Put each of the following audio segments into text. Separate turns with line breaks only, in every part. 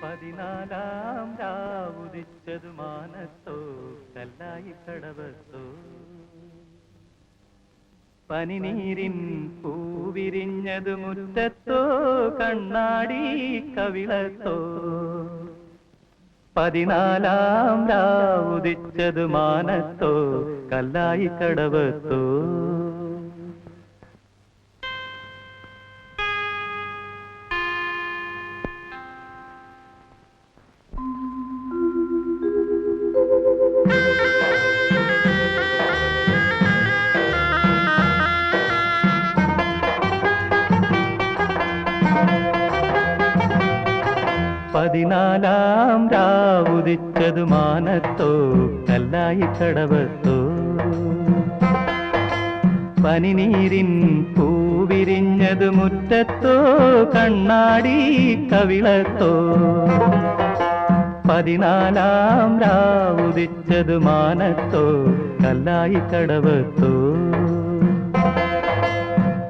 പതിനാലാം രാവുദിച്ചതു മാനത്തോ കല്ലായി കടവത്തോ പനിനീരിൻ പൂവിരിഞ്ഞതു മുറ്റത്തോ കണ്ണാടി കവിളത്തോ പതിനാലാം രാവുദിച്ചതു മാനത്തോ കല്ലായി കടവത്തോ പതിനാലാം രാവുദിച്ചതു മാനത്തോ കല്ലായി കടവത്തോ പനിനീരിൻ പൂവിരിഞ്ഞതു മുറ്റത്തോ കണ്ണാടി കവിളത്തോ പതിനാലാം രാവുദിച്ചതു മാനത്തോ കല്ലായി കടവത്തോ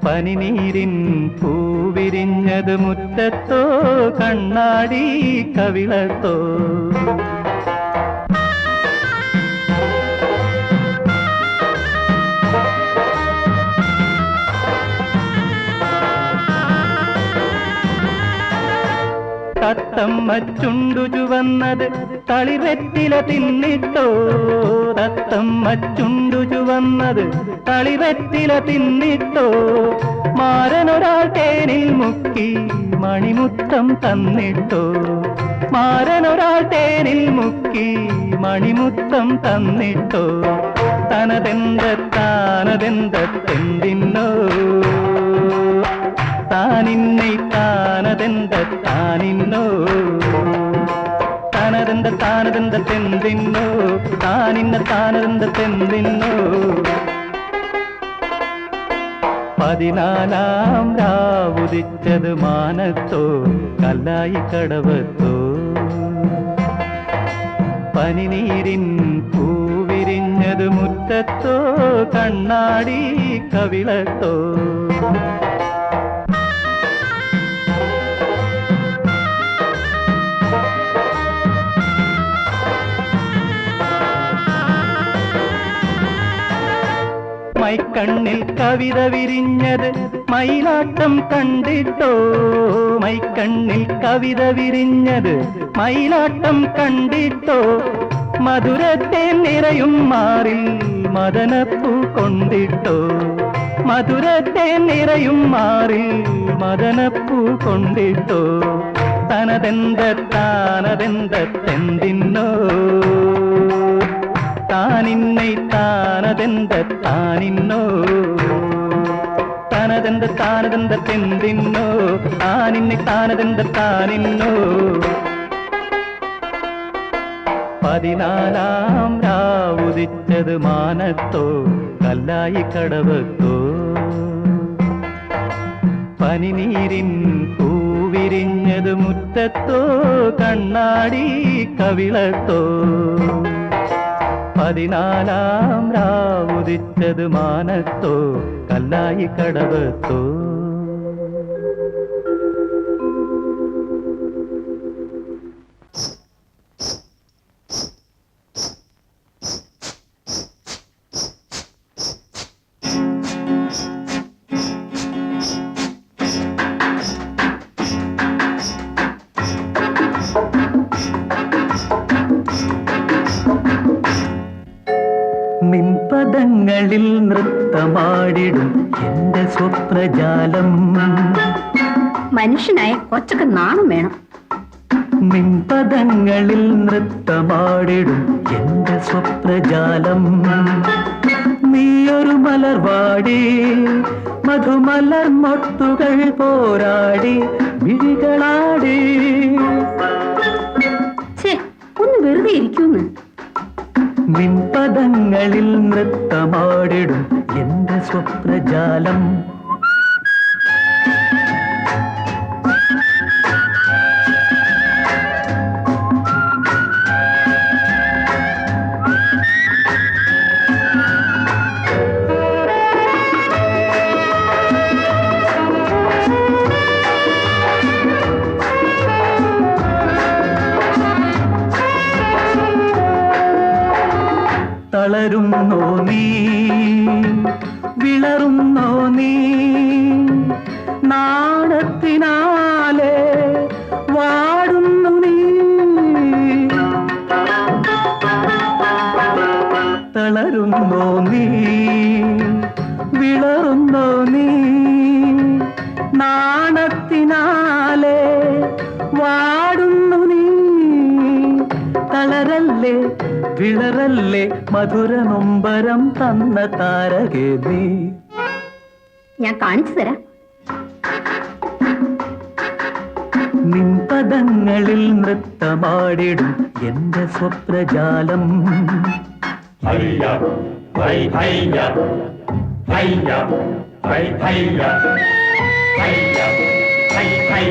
പനിനീരിൻ പൂവിരിഞ്ഞതു മുറ്റത്തോ കണ്ണാടി കവിളത്തോ തത്തമ്മ ചുണ്ടു ചുവന്നത് തളിവെറ്റില തിന്നിട്ടോ തത്തമ്മ ചുണ്ടു ചുവന്നത് തളിവെറ്റില തിന്നിട്ടോ മാരനൊരാൾ തേനിൽ മുക്കി മണിമുത്തം തന്നിട്ടോ മാരനൊരാൾ തേനിൽ മുക്കി മണിമുത്തം തന്നിട്ടോ താനതെന്തെന്തിന്നോ താനിന്നെ താനതെന്തിന്നോ താനതെന്തെന്തിന്നോ താനതെന്തിന്നോ പതിനാലാം രാവുദിച്ചതു മാനത്തോ കല്ലായി കടവത്തോ പനിനീരിൻ പൂവിരിഞ്ഞതു മുറ്റത്തോ കണ്ണാടി കവിളത്തോ മൈക്കണ്ണിൽ കവിത വിരിഞ്ഞത് മയിലാട്ടം കണ്ടിട്ടോ മൈക്കണ്ണിൽ കവിത വിരിഞ്ഞത് മയിലാട്ടം കണ്ടിട്ടോ മധുരത്തെ നിറയും മാറിൽ മദനപ്പൂ കൊണ്ടിട്ടോ മധുരത്തെ നിറയും മാറിൽ മദനപ്പൂ കൊണ്ടിട്ടോ താനതെന്തെന്തിന്നോ താനിന്നെ താനിന്നോ താനതെന്തെന്തിന്നോ താനിന്നെ താനിന്നോ പതിനാലാം രാവുദിച്ചതു മാനത്തോ കല്ലായി കടവത്തോ പനിനീരിൻ പൂവിരിഞ്ഞതു മുറ്റത്തോ കണ്ണാടി കവിളത്തോ പതിനാലാം രാവുദിച്ചതു മാനത്തോ കല്ലായി കടവത്തോ നിൻപദങ്ങളിൽ നൃത്തമാടിടും എന്റെ സ്വപ്നജാലം
മനുഷ്യനായ കൊച്ചൊക്കെ നാണം വേണം
നിൻപദങ്ങളിൽ നൃത്തമാടിടും എന്റെ സ്വപ്നജാലം നീയൊരു മലർവാടി മധുമലർ മൊട്ടുകൾ പോരാടി വിഴികളാടി
ഒന്ന് വെറുതെ ഇരിക്കൂന്ന്
നിൻപദങ്ങളിൽ നൃത്തമാടിടും എന്റെ സ്വപ്നജാലം തളരുന്നോ നീ, വിളറുന്നോ നീ, നാണത്തിനാലെ വാടുന്നു നീ. തളരുന്നോ നീ, വിളറുന്നോ നീ, നാണത്തിനാലെ വാടുന്നു നീ. തളരല്ലേ വിളറല്ലേ മധുര നൊമ്പരം തന്ന താരകേ നീ.
ഞാൻ കാണിച്ചു തരാം.
നിൻ പദങ്ങളിൽ നൃത്തമാടിടും എന്റെ സ്വപ്നജാലം.
ഹയ്യ ഹൈ ഹയ്യ ഹയ്യ ഹൈ ഹയ്യ ഹയ്യ ഹൈ ഹയ്യ ഹയ്യ ഹൈ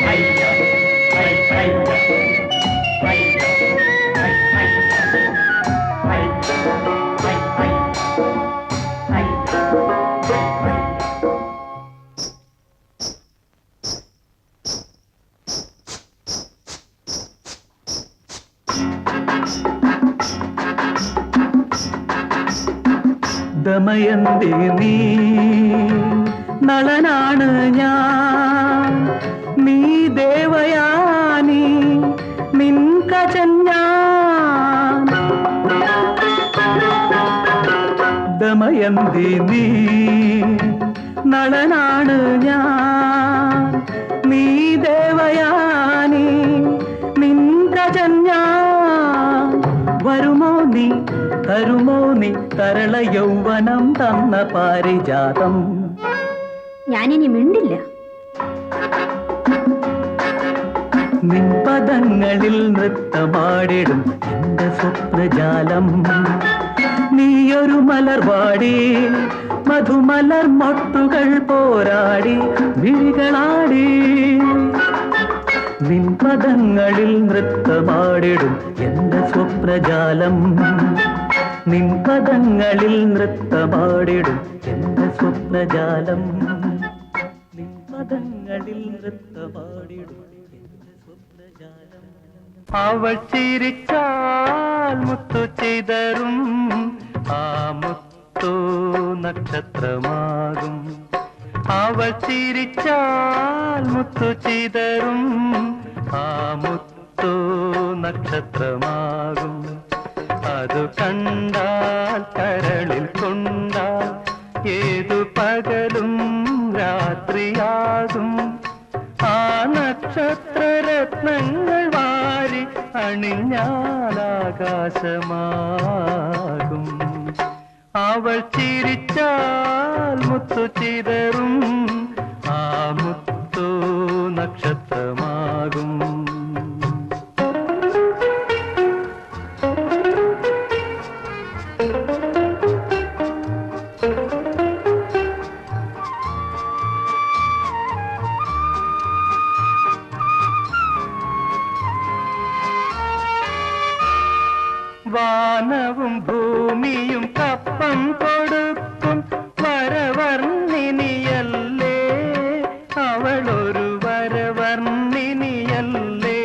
ഹയ്യ ഹയ്യ ഹൈ ഹയ്യ
ദമയന്തി നീ, നളനാണ് ഞാൻ, നീ ദേവയാനി, നിൻ കജൻ ഞാൻ. ദമയന്തി നീ, നളനാണ് ഞാൻ, നീ ദേവയാനി, നിൻ കജൻ ഞാൻ. വരുമോ നീ, തരുമോ നീ തരള യൗവനം തന്ന പാരിജാതം.
ഞാനിനി മിണ്ടില്ല.
നിൻ പദങ്ങളിൽ നൃത്തമാടിടും എന്റെ സ്വപ്നജാലം. നീയൊരു മലർവാടി, മധുമലർ മൊട്ടുകൾ പോരാടി മിഴികളാടി. നിൻ പദങ്ങളിൽ നൃത്തമാടിടും എന്റെ സ്വപ്നജാലം. നിൻ പദങ്ങളിൽ നൃത്തമാടിടും എന്റെ സ്വപ്നജാലം. നിൻ പദങ്ങളിൽ നൃത്തമാടിടും എന്റെ സ്വപ്നജാലം. അവൾ ചിരിച്ചാൽ മുത്തു ചിതറും, ആ മുത്തു നക്ഷത്രമാകും. അവൾ ചിരിച്ചാൽ മുത്തു ചിതറും, ആ മുത്തു നക്ഷത്രമാകും. അതു കണ്ടാൽ കരളിൽ കൊണ്ടാൽ ഏതു പകലും രാത്രിയാകും. ആ നക്ഷത്രരത്നങ്ങൾ വാരി അണിഞ്ഞാലാകാശമാകും. അവൾ ചിരിച്ചാൽ മുത്തു ചിതറും, ആ മുത്തു നക്ഷത്രമാകും. വാനവും ഭൂമിയും കപ്പം കൊടുക്കും വരവർണ്ണിനിയല്ലേ, അവളൊരു വരവർണ്ണിനിയല്ലേ.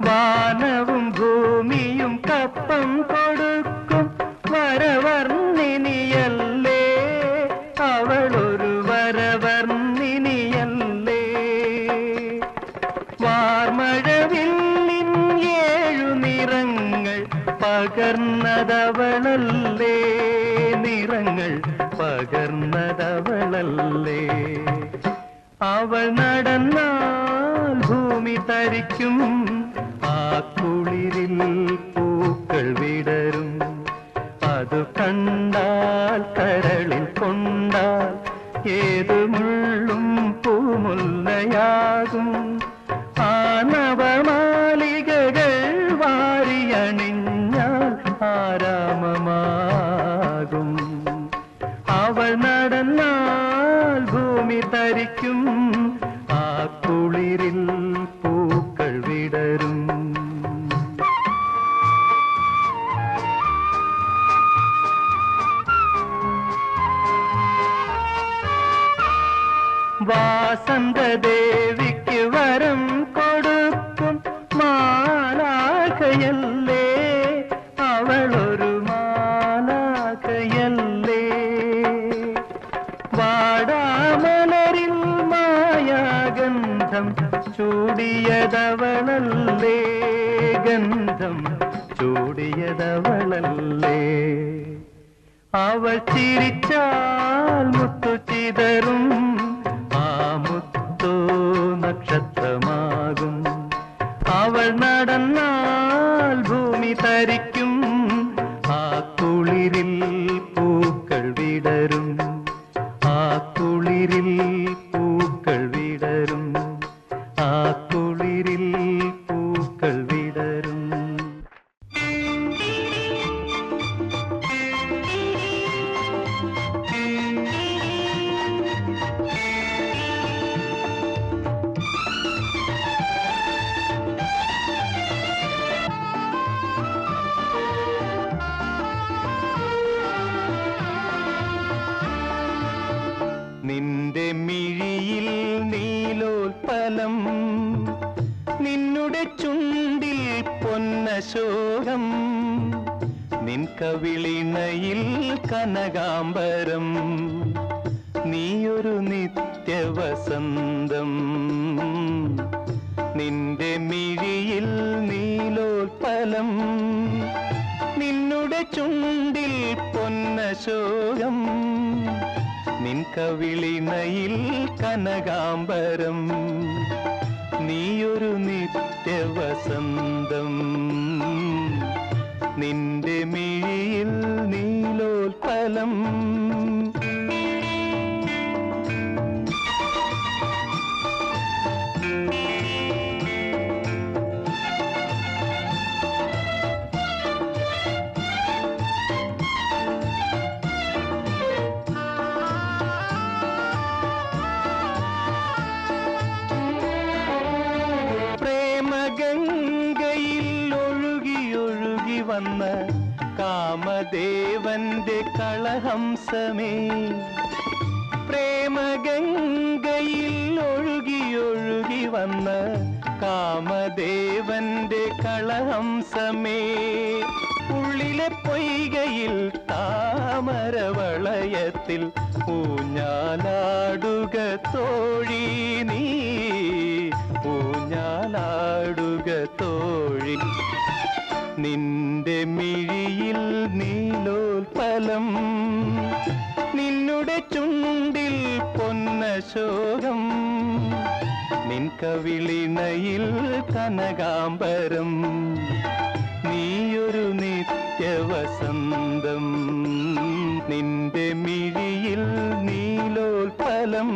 വാനവും ഭൂമിയും കപ്പം കൊടുക്കും വരവർണ്ണിനിയല്ലേ, അവളൊരു വരവർണ്ണിനിയല്ലേ. വാർമഴവില്ലിൻ ഏഴു നിറങ്ങൾ പകർന്നതവളല്ലേ, നിറങ്ങൾ പകർന്നതവളല്ലേ. അവൾ നടന്നാൽ ഭൂമി തരിക്കും, ആ കുളിരിൽ പൂക്കൾ വിടരും. അതു കണ്ടാൽ കരളിൽ കൊണ്ടാൽ ഏതു മുള്ളും പൂമുല്ലയാകും. ആ നവമാലികകൾ വാരിയണിഞ്ഞാൽ ആരാമമാകും. അവൾ നടന്നാൽ ഭൂമി തരിക്കും, ആ കുളിരിൽ പൂക്കൾ വിടരും. വാസന്തദേവിക്ക് വരം കൊടുക്കും മാലാഖയല്ലേ, ഗന്ധം ചൂടിയതവളല്ലേ, ഗന്ധം ചൂടിയതവളല്ലേ. അവൾ ചിരിച്ചാൽ മുത്തു ചിതറും, ആ മുത്തു നക്ഷത്രമാകും. അവൾ നടന്നാൽ ഭൂമി തരിക്കും, ആ കുളിരിൽ പൂക്കൾ വിടരും, ആ കുളിരിൽ പൂക്കൾ വിടരും, ആ കുളിരിൽ പൂക്കൾ വിടരും. നിന്റെ മിഴിയിൽ നീലോൽപ്പലം, നിന്നുടെ ചുണ്ടിൽ പൊന്നശോകം, നിൻ കവിളിണയിൽ കനകാംബരം, നീയൊരു നിത്യവസന്തം. നിന്റെ മിഴിയിൽ നീലോൽപ്പലം, നിന്നുടെ ചുണ്ടിൽ പൊന്നശോകം, നിൻ കവിളിണയിൽ കനകാംബരം, നീയൊരു നിത്യവസന്തം. നിന്റെ മിഴിയിൽ നീലോൽപ്പലം. ഗംഗയിൽ ഒഴുകി ഒഴുകി വന്ന കാമദേവന്റെ കളഹംസമേ, പ്രേമഗംഗയിൽ ഒഴുകി ഒഴുകി വന്ന കാമദേവന്റെ കളഹംസമേ, ഉള്ളിലെ പൊയ്കയിൽ താമരവളയത്തിൽ ഊഞ്ഞാലാടുക തോഴി നീ, ഊഞ്ഞാലാടുക തോഴി. നിന്റെ മിഴിയിൽ നീലോൽപ്പലം, നിന്നുടെ ചുണ്ടിൽ പൊന്നശോകം, നിൻ കവിളിണയിൽ കനകാംബരം, നീയൊരു നിത്യവസന്തം. നിന്റെ മിഴിയിൽ നീലോൽപ്പലം.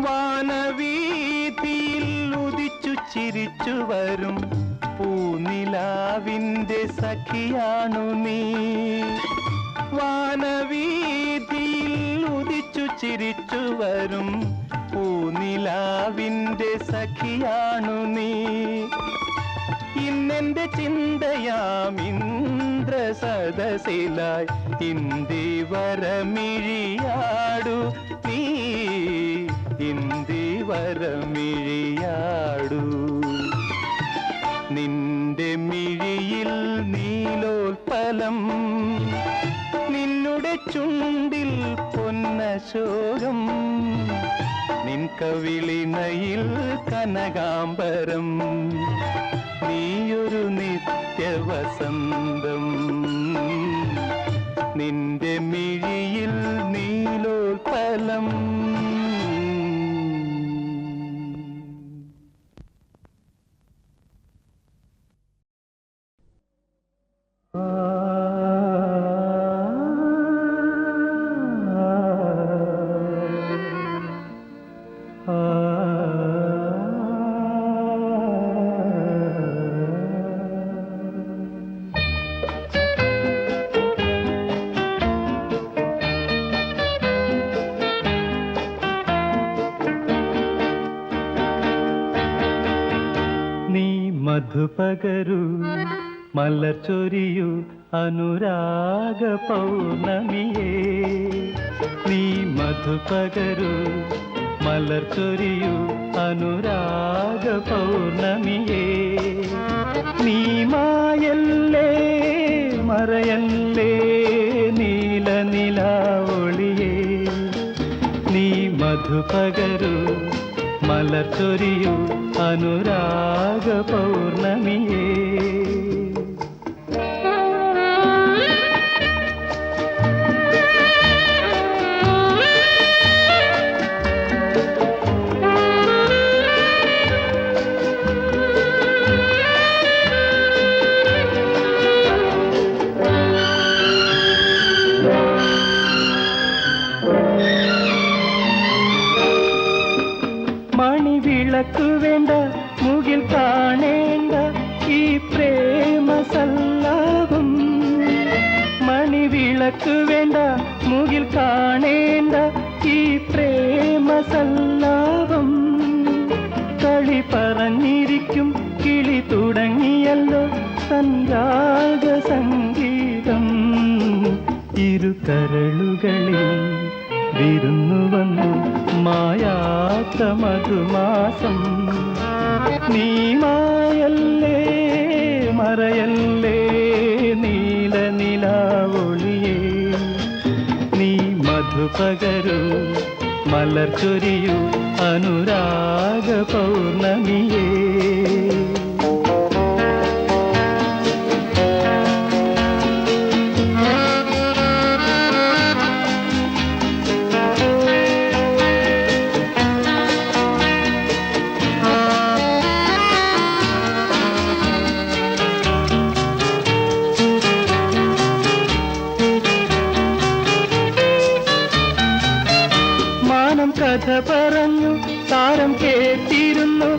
വാനവീതിയിൽ ഉദിച്ചു ചിരിച്ചു വരും പൂനിലാവിന്റെ സഖിയാണു നീ, വാനവീതിയിൽ ഉദിച്ചു ചിരിച്ചു വരും പൂനിലാവിന്റെ സഖിയാണു നീ. ഇന്നെന്റെ ചിന്തയാം ഇന്ദ്ര സദസിലായി ഇന്ദിവരമിഴിയാടു നീ, ഇന്ദിവരമിഴിയാടു. നിന്റെ മിഴിയിൽ നീലോൽപ്പലം, നിന്നുടെ ചുണ്ടിൽ പൊന്നശോകം, നിൻ കവിളിണയിൽ കനകാംബരം, നീയൊരു നിത്യവസന്തം. നിന്റെ മിഴിയിൽ നീലോൽപ്പലം. മധുപകരു മലർ ചൊരിയൂ അനുരാഗ പൗർണമിയേ നീ മധു പകരൂ മലർ ചൊരിയൂ അനുരാഗ പൗർണമിയേ നീ മായല്ലേ മറയല്ലേ നീല നിലാവൊളിയേ നീ മധു പകരൂ മലർ ചൊരിയൂ അനുരാഗ പൗർണമിയേ മണിവിളക്കു വേണ്ട മുകിൽ കാണേണ്ട ഈ പ്രേമ സല്ലാപം മണിവിളക്കു വേണ്ട മുകിൽ കാണേണ്ട ഈ പ്രേമ സല്ലാപം കളി പറഞ്ഞിരിക്കും കിളി തുടങ്ങിയല്ലോ സഞ്ജാത സംഗീതം ഇരു കരളുകളിൽ വിരുന്നു വന്നു മായാത്ത മധുമാസം നീ മായല്ലേ മറയല്ലേ നീല നിലാവൊളിയേ നീ മധു പകരൂ മലർ ചൊരിയൂ അനുരാഗ പൗർണമിയേ കഥ പറഞ്ഞു താരം കേട്ടിരുന്നു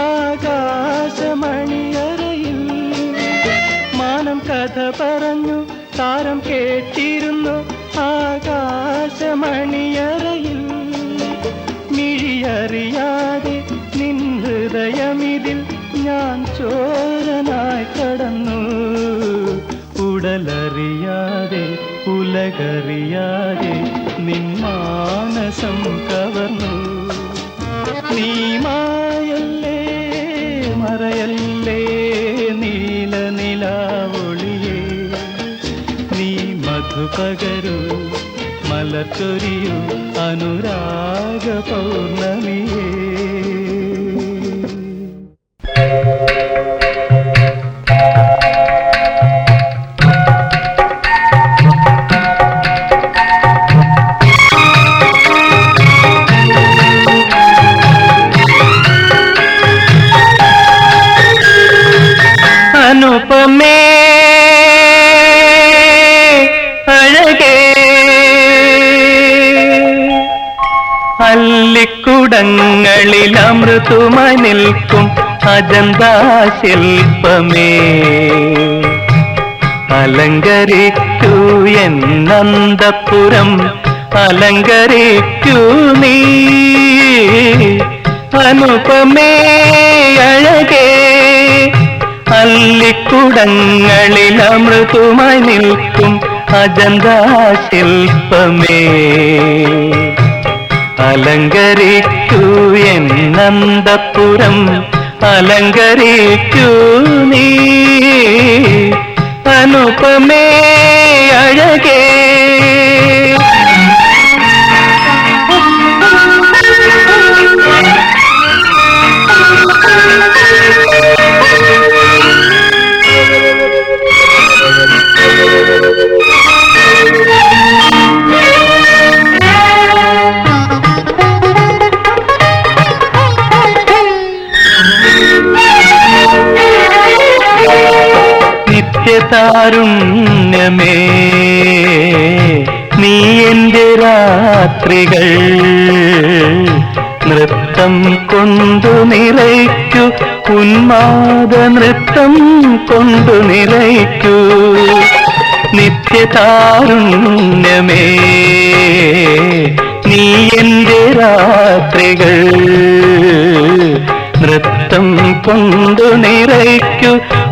ആകാശമണിയറയിൽ മാനം കഥ പറഞ്ഞു താരം കേട്ടിരുന്നു ആകാശമണിയറയിൽ മിഴിയറിയാതെ നിൻ ഹൃദയമിതിൽ ഞാൻ ചോരനായി കടന്നു ഉടലറിയാതെ ഉലകറിയാതെ നിൻ മാനസം കവർന്നു നീ മായല്ലേ മറയല്ലേ നീല നിലാവൊളിയേ നീ മധു പകരൂ മലർ ചൊരിയൂ അനുരാഗ പൗർണമിയേ അനുപമേ അഴകേ അല്ലിക്കുടങ്ങളിൽ അമൃതുമായി നിൽക്കും അജന്താ ശില്പമേ അലങ്കരിക്കൂ എന്നന്തപുരം അലങ്കരിക്കൂ നീ അനുപമേ അഴകേ അല്ലിക്കുടങ്ങളിൽ അമൃതുമായി നിൽക്കും അജന്താ ശില്പമേ അലങ്കരിക്കൂ എന്നന്തപുരം അലങ്കരിക്കൂ നീ അനുപമേ അഴകേ നിത്യതാരുണ്യമേ നീ എൻ്റെ രാത്രികൾ നൃത്തം കൊണ്ടു നിറയ്ക്കൂ ഉന്മാദ നൃത്തം കൊണ്ടു നിറയ്ക്കൂ നിത്യതാരുണ്യമേ നീ എൻ്റെ രാത്രികൾ നൃത്തം കൊണ്ടു നിറയ്ക്കൂ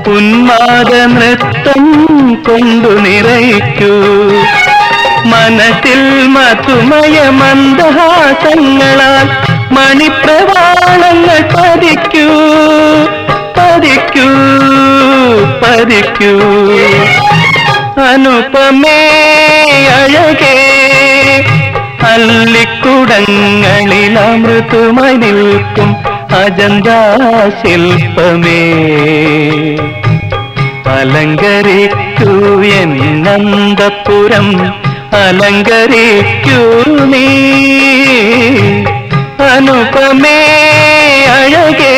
ഉന്മാദ നൃത്തം കൊണ്ടു നിറയ്ക്കൂ മനസ്സിൽ മധുമയ മന്ദഹാസങ്ങളാൽ മണിപ്രവാളങ്ങൾ പതിക്കൂ പതിക്കൂ പതിക്കൂ അനുപമേ അഴകേ അല്ലിക്കുടങ്ങളിൽ അമൃതുമായി നിൽക്കും അജന്താ ശില്പമേ അലങ്കരിക്കൂ എന്നന്തപുരം അലങ്കരിക്കൂ നീ അനുപമേ അഴകേ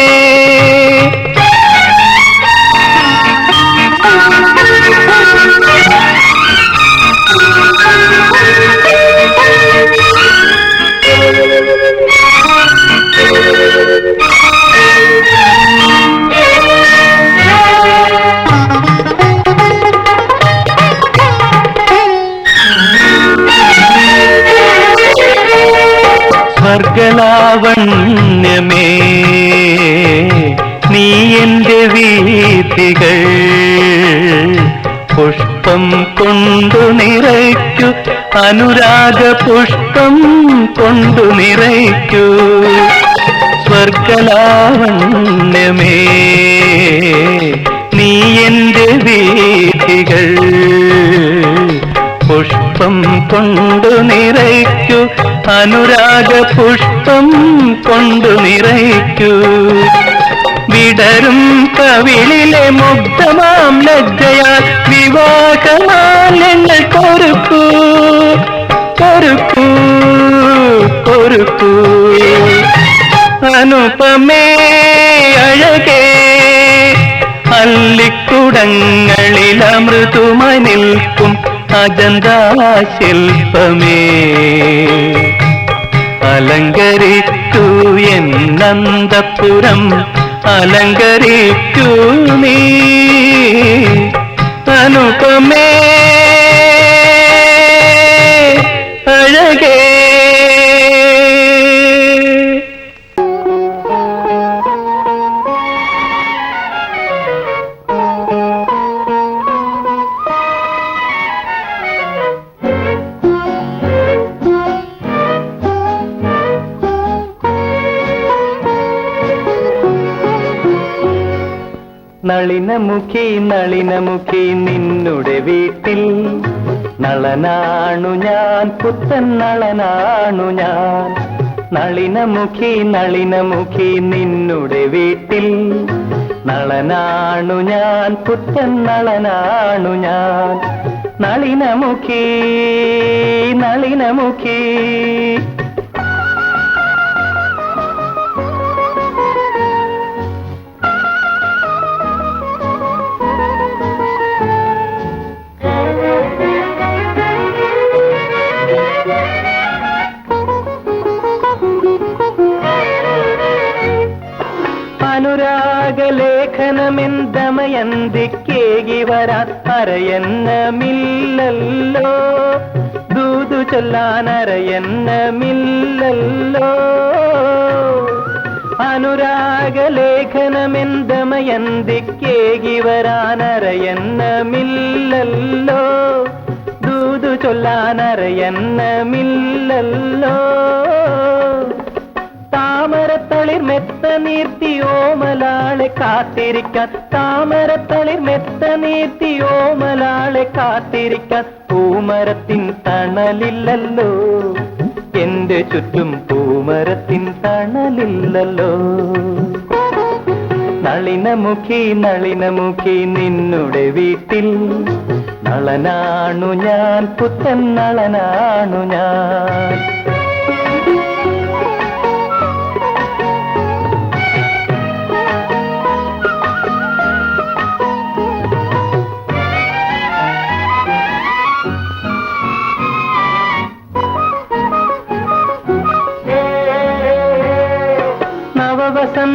സ്വർഗലാവണ്യമേ നീ എന്റെ വീഥികൾ പുഷ്പം കൊണ്ടു നിറയ്ക്കൂ അനുരാഗ പുഷ്പം കൊണ്ടു നിറയ്ക്കൂ സ്വർഗലാവണ്യമേ നീ എന്റെ വീഥികൾ പുഷ്പം കൊണ്ടു നിറയ്ക്കൂ അനുരാഗ പുഷ്പം കൊണ്ടു നിറയ്ക്കൂ വിടരും കവിളിലെ മുഗ്ധമാം ലജ്ജയാൽ വിവാഹമാലങ്ങൾ കൊരുക്കൂ കൊരുക്കൂ കൊരുക്കൂ അനുപമേ അഴകേ അല്ലിക്കുടങ്ങളിൽ അമൃതുമായി നിൽക്കും അജന്താ ശില്പമേ അലങ്കരിക്കൂ എന്നന്തപുരം അലങ്കരിക്കൂ നീ അനുപമേ അഴകേ നളിനമുഖി നളിനമുഖി നിന്നുടെ വീട്ടിൽ നളനാണു ഞാൻ പുത്തൻ നളനാണു ഞാൻ നളിനമുഖി നളിനമുഖി നിന്നുടെ വീട്ടിൽ നളനാണു ഞാൻ പുത്തൻ നളനാണു ഞാൻ നളിനമുഖി നളിനമുഖി അനുരാഗലേഖനമെന്തമയന്തിക്കേകി വരാൻ അരയന്നമില്ലല്ലോ ദൂതു ചൊല്ലാൻ അരയന്നമില്ലല്ലോ അനുരാഗലേഖനമെന്തമയന്തിക്കേകി വരാൻ അരയന്നമില്ലല്ലോ ദൂതു ചൊല്ലാൻ അരയന്നമില്ലല്ലോ താമരത്തളിർ മെത്ത നീർത്തിയോമലാളെ കാത്തിരിക്കാൻ താമരത്തളിർ മെത്ത നീർത്തിയോമലാളെ കാത്തിരിക്കാൻ പൂമരത്തിൻ തണലില്ലല്ലോ എന്റെ ചുറ്റും പൂമരത്തിൻ തണലില്ലല്ലോ നളിനമുഖി നളിനമുഖി നിന്നുടെ വീട്ടിൽ നളനാണു ഞാൻ പുത്തൻ നളനാണു ഞാൻ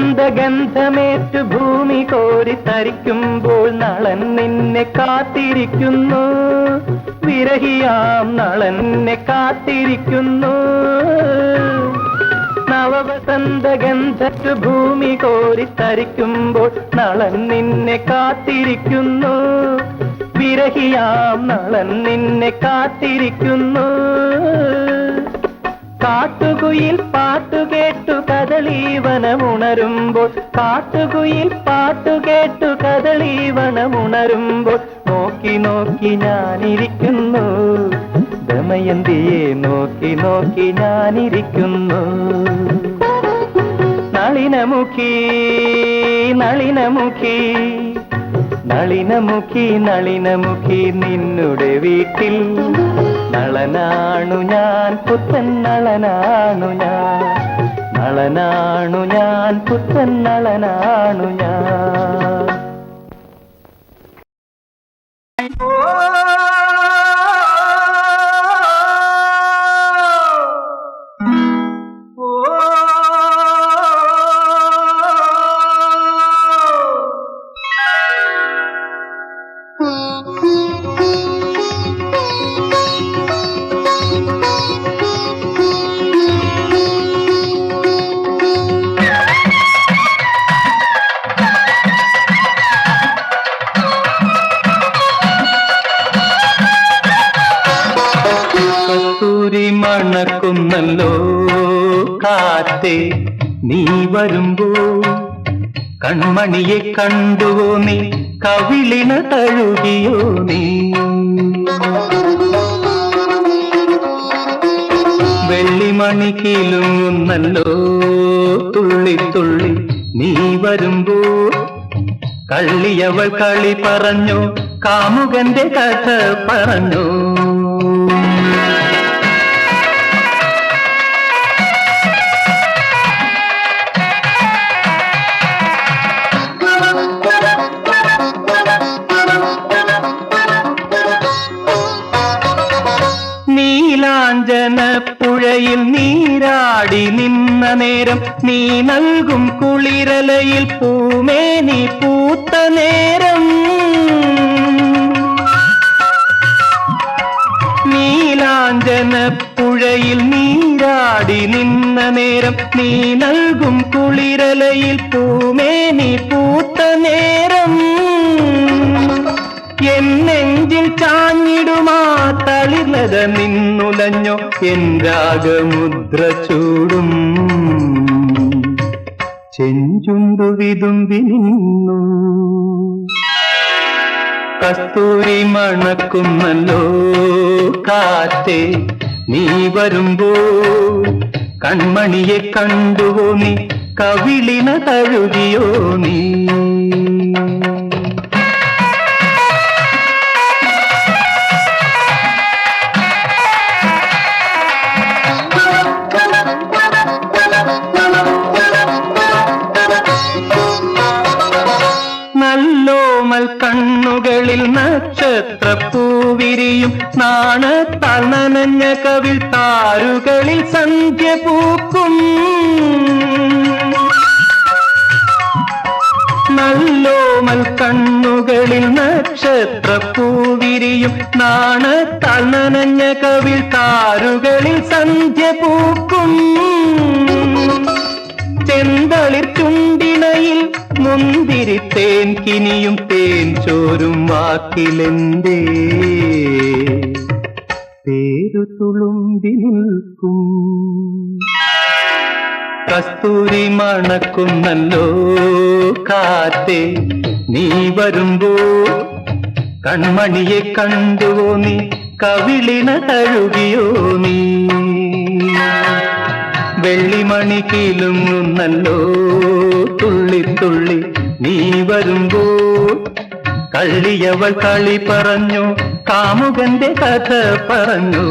വസന്തഗന്ധമേറ്റു ഭൂമി കോരി തരിക്കുമ്പോൾ നളൻ നിന്നെ കാത്തിരിക്കുന്നു വിരഹിയാം നളൻ നിന്നെ കാത്തിരിക്കുന്നു നവവസന്തഗന്ധറ്റു ഭൂമി കോരിത്തരിക്കുമ്പോൾ നളൻ നിന്നെ കാത്തിരിക്കുന്നു. വിരഹിയാം നളൻ നിന്നെ കാത്തിരിക്കുന്നു. കാട്ടുകുയിൽ പാട്ടുകേട്ടു കദളീവനമുണരുമ്പോൾ, കാട്ടുകുയിൽ പാട്ടുകേട്ടു കദളീവനമുണരുമ്പോൾ നോക്കി നോക്കി ഞാനിരിക്കുന്നു. ദമയന്തിയെ നോക്കി നോക്കി ഞാനിരിക്കുന്നു. നളിനമുഖി നളിനമുഖി നളിനമുഖി നളിനമുഖി നിന്നുടെ വീട്ടിൽ നളനാണു ഞാൻ, പുത്തൻ നളനാണു ഞാൻ. നളനാണു ഞാൻ, പുത്തൻ നളനാണു ഞാൻ. മണക്കുന്നല്ലോ കാറ്റേ നീ വരുമ്പോ, കൺമണിയെ കണ്ടുവോ നീ, കവിളിന തഴുകിയോ നീ. വെള്ളിമണി കിലുങ്ങുന്നല്ലോ തുള്ളി തുള്ളി നീ വരുമ്പോ, കള്ളിയവൾ കളി പറഞ്ഞു, കാമുകന്റെ കഥ പറഞ്ഞു. നീലാഞ്ജനപ്പുഴയിൽ നീരാടി നിന്ന നേരം, നീ നൽകും കുളിരലയിൽ പൂമേനി പൂത്ത നേരം. നീലാഞ്ജനപ്പുഴയിൽ നീരാടി നിന്ന നേരം, നീ നൽകും കുളിരലയിൽ പൂമേനി പൂത്ത നേരം. എന്നെഞ്ചിൽ ചാഞ്ഞിടുമാ തളിർലത നിന്നുലഞ്ഞോ, എൻ രാഗമുദ്ര ചൂടും ചെഞ്ചുണ്ടു വിതുമ്പി നിന്നു. കസ്തൂരി മണക്കുന്നല്ലോ കാറ്റേ നീ വരുമ്പോ, കൺമണിയെ കണ്ടുവോ നീ, കവിളിന തഴുകിയോ നീ. നല്ലോമൽ കണ്ണുകളിൽ നക്ഷത്രപ്പൂവിരിയും, നാണത്താൽ നനഞ്ഞ കവിൾ താരുകളിൽ സന്ധ്യ പൂക്കും. നല്ലോമൽ കണ്ണുകളിൽ നക്ഷത്രപ്പൂവിരിയും, നാണത്താൽ നനഞ്ഞ കവിൾ താരുകളിൽ സന്ധ്യ പൂക്കും. ചെന്തളിർ ചുണ്ടിണയിൽ മുന്തിരിത്തേൻ കിനിയും, തേൻ ചോരും വാക്കിലെന്തേ പേരു തുളുമ്പി നിൽക്കും. കസ്തൂരി മണക്കുന്നല്ലോ കാറ്റേ നീ വരുമ്പോ, കൺമണിയെ കണ്ടുവോ നീ, കവിളിന തഴുകിയോ നീ. വെള്ളിമണി കിലുങ്ങുന്നല്ലോ തുള്ളി തുള്ളി നീ വരുമ്പോ, കള്ളിയവൾ കളി പറഞ്ഞു, കാമുകന്റെ കഥ പറഞ്ഞു.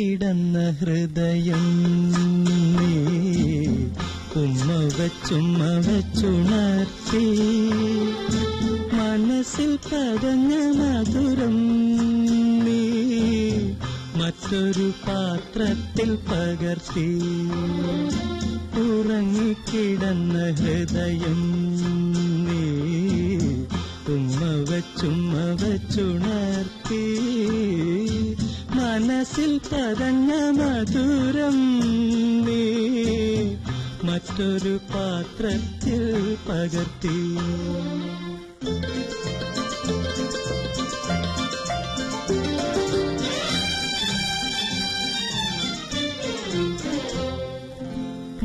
ഉറങ്ങിക്കിടന്ന ഹൃദയം നീ ഉമ്മ വച്ചുണർത്തി മനസ്സിൽ പതഞ്ഞ മധുരം നീ മറ്റൊരു പാത്രത്തിൽ പകർത്തി ഉറങ്ങിക്കിടന്ന ഹൃദയം നീ ഉമ്മ വച്ചുണർത്തി മനസ്സിൽ പതഞ്ഞ മധുരം നീ മറ്റൊരു പാത്രത്തിൽ പകർത്തി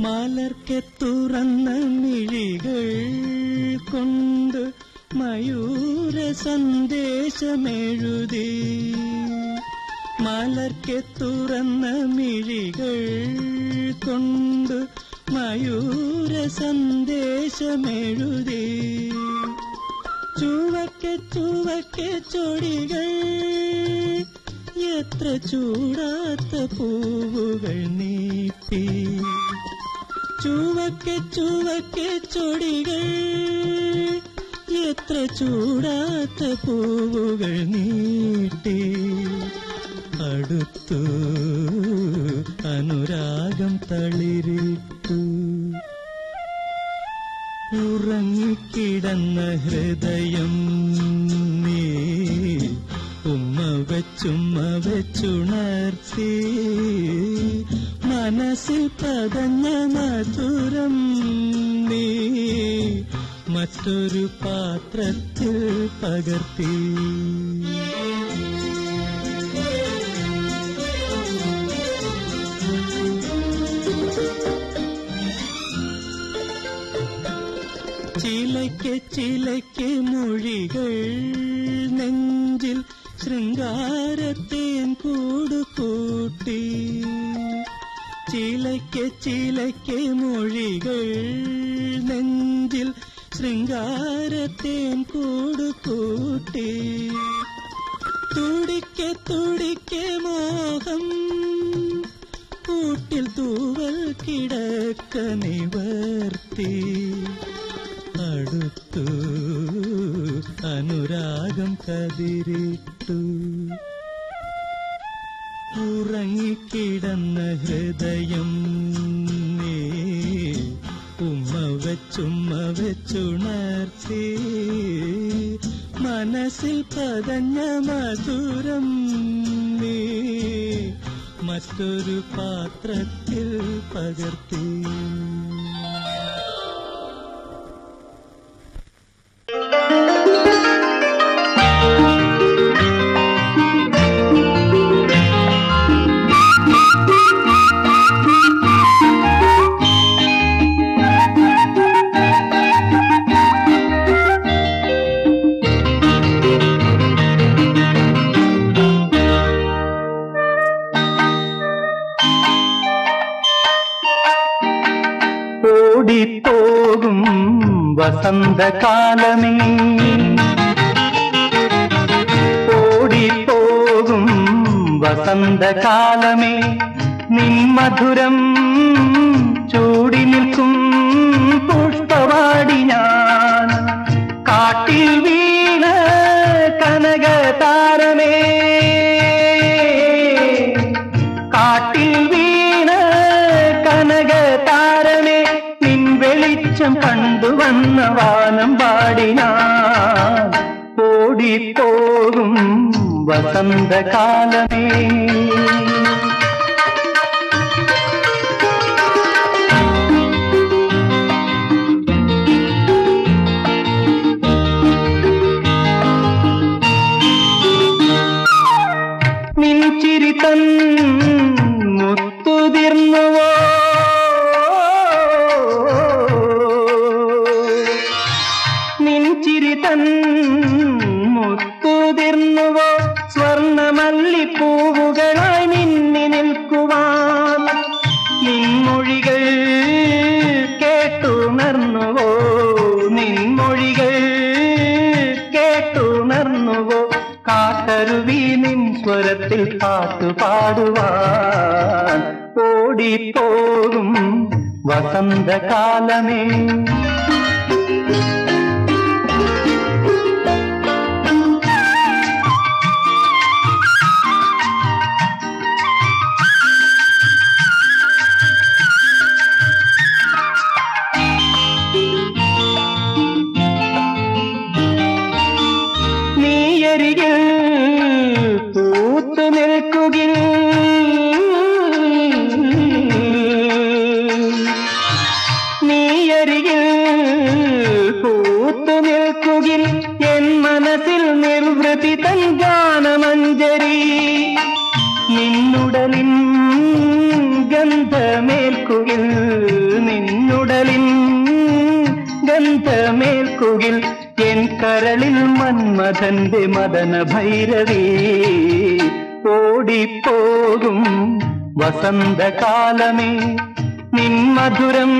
മലർക്കെ തുറന്ന മിഴികൾ കൊണ്ട് മയൂര സന്ദേശമെഴുതി മലർക്കെ തുറന്ന മിഴികൾ കൊണ്ട് മയൂര സന്ദേശമെഴുതി ചുവക്കെ ചൊടികൾ എത്ര ചൂടാത്ത പൂവുകൾ നീട്ടി ചുവക്കെ ചൊടികൾ എത്ര ചൂടാത്ത പൂവുകൾ നീട്ടി അടുത്തു അനുരാഗം തളിരിട്ടു ഉറങ്ങിക്കിടന്ന ഹൃദയം നീ ഉമ്മ വച്ചുണർത്തി മനസ്സിൽ പതഞ്ഞ മധുരം നീ മറ്റൊരു പാത്രത്തിൽ പകർത്തി ചിലയ്ക്ക് മൊഴികൾ നെഞ്ചിൽ ശൃംഗാരത്തേൻ കൂടുകൂട്ടി ചിലയ്ക്ക് മൊഴികൾ നെഞ്ചിൽ ശൃംഗാരത്തേൻ കൂടുകൂട്ടി തുടിക്കെ മോഹം കൂട്ടിൽ തൂവൽ കിടക്ക നിവർത്തി അടുത്തു അനുരാഗം കതിരിട്ടു ഉറങ്ങിക്കിടന്ന ഹൃദയം നീ ഉമ്മ വച്ചുണർത്തി മനസ്സിൽ പതഞ്ഞ മധുരം നീ മറ്റൊരു പാത്രത്തിൽ പകർത്തി
ഓടിപ്പോകും വസന്തകാലമേ ഓടിപ്പോകും വസന്തകാലമേ നിൻ മധുരം ചൂടി നിൽക്കും പുഷ്പവാടി ഞാൻ കാട്ടിൽ വീണ കനകതാരമേ കാട്ടിൽ വീണ കനകതാരമേ നിൻ വെളിച്ചം കണ്ടുവന്ന വാനം പാടി ഞാൻ ഓടിപ്പോകും വസന്തകാലമേ നിൻ ചിരി തൻ മുത്തുതിർന്നുവോ നിൻ ചിരി തൻ മുത്തുതിർന്നുവോ സ്വർണ്ണമല്ലിപ്പൂവുകളായി മിന്നി നിൽക്കുവാൻ നിൻമൊഴികൾ കേട്ടുണർന്നുവോ നിൻമൊഴികൾ കേട്ടുണർന്നുവോ കാട്ടരുവി നിൻ സ്വരത്തിൽ പാട്ടുപാടുവാൻ ഓടിപ്പോകും വസന്തകാലമേ. നീയരികിൽ പൂത്തു നിൽക്കുകിൽ നീയരികിൽ പൂത്തു നിൽക്കുകിൽ എൻ മനസ്സിൽ നിർവൃതി തൻ ഗാനമഞ്ജരി. നിന്നുടലിൻ ഗന്ധമേൽക്കുകിൽ നിന്നുടലിൻ ഗന്ധമേൽക്കുകിൽ എൻ കരളിൽ മന്മഥന്റെ മദന ഭൈരവി. ഓടിപ്പോകും വസന്തകാലമേ, നിൻ മധുരം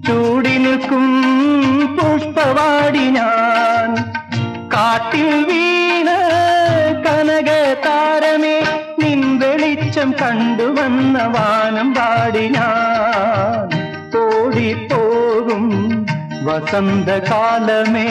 ചൂടി നിൽക്കും പുഷ്പവാടി ഞാൻ. കാട്ടിൽ വീണ കനക താരമേ, നിൻ വെളിച്ചം കണ്ടുവന്ന വാനം പാടി ഞാൻ. ഓടിപ്പോകും വസന്തകാലമേ.